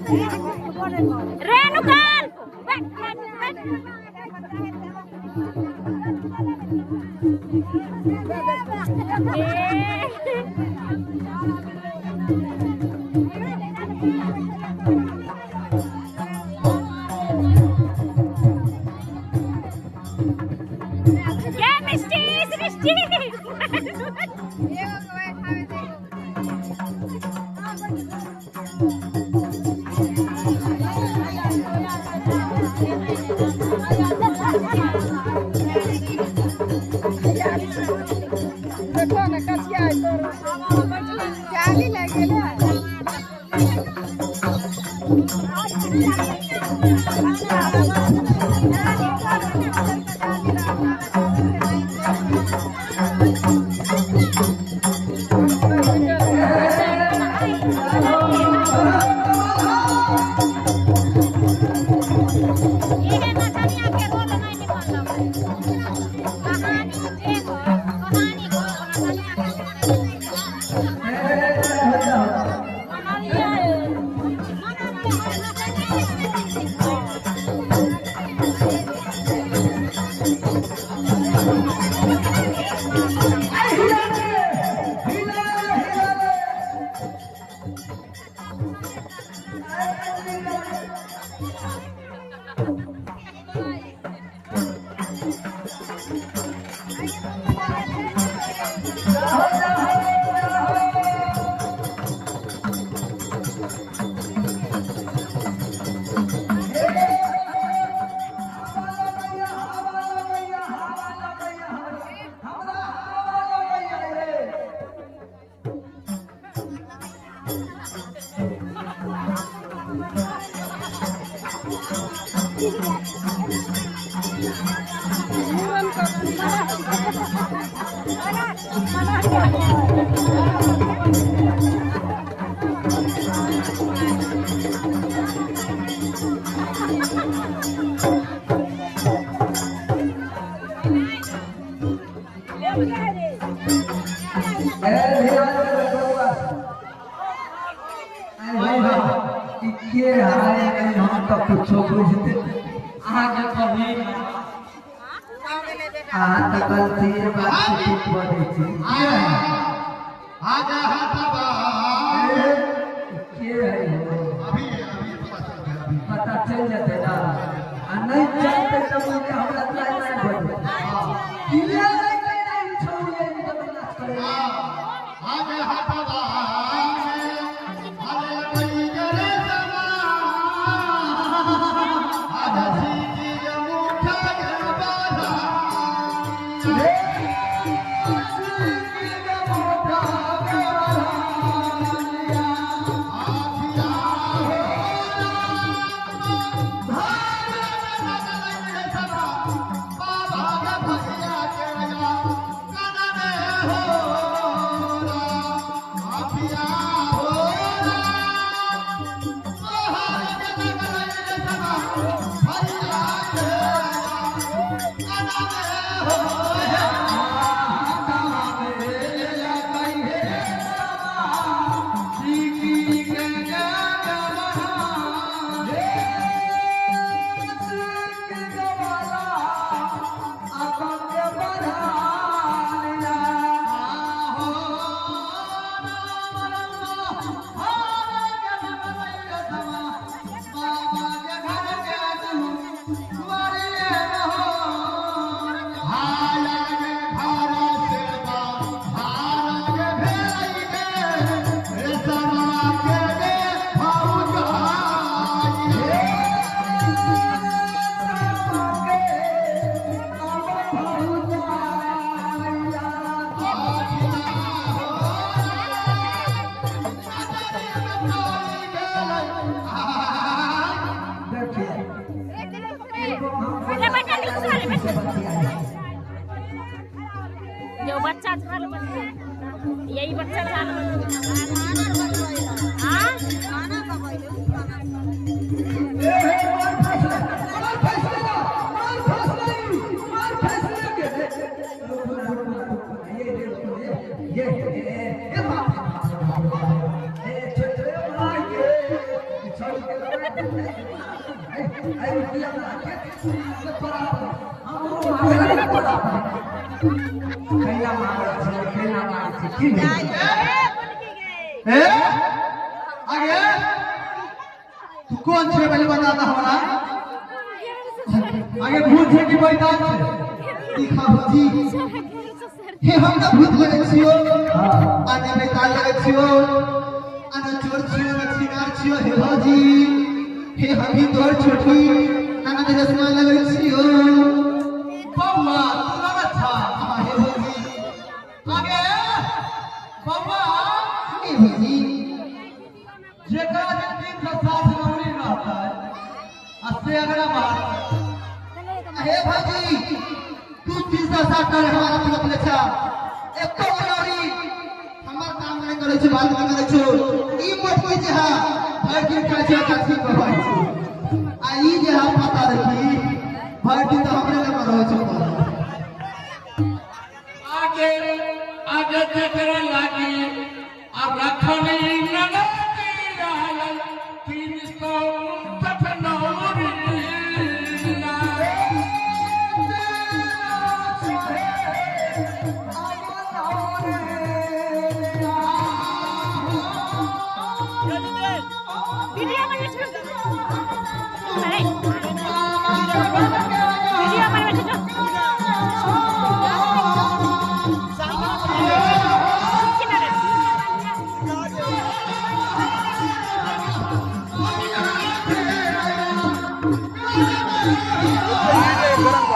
रेणुकाल कुछो बुझते आगे कभी तकल से बात ठीक बने थी आजा हाथाबा के है अभी पता चल जाते ना नहीं जानते तो मुझे हमरा ट्राई नहीं बने किले नहीं छोड़िए तो नाच करे आजा हाथाबा Hallelujah. अरे किया ना के तोरा हमरो मांगला तोरा कैला मांगला छै की नहीं ए आगे तू कौन छे पहले बता दा हमरा आगे भूत छे कि बैताल छे दिखा भूजी हे हम ना भूत लगे छियो आने बैताल लगे छियो आने चोर छियो ना सिंगार छियो हे भौजी हे हम ही तोर छोटी नाना के रसमा लगे छियो बम्मा तू लगा था हां हे भौजी आगे बम्मा हे भौजी जेकरा जे 3 से 7 नौकरी रहता है अस्से अगला बात हे भौजी तू 3 से 7 कर हमारा मतलब ले छा एको नौकरी हमर काम नहीं करे छै बात नहीं करे छो ई मत कोई जे हा भर दिन का छै काठी करवाई छै आ ई जे हा पता रखी भर दिन तो हमरे ले करो छै आगे आगे चक्कर लागी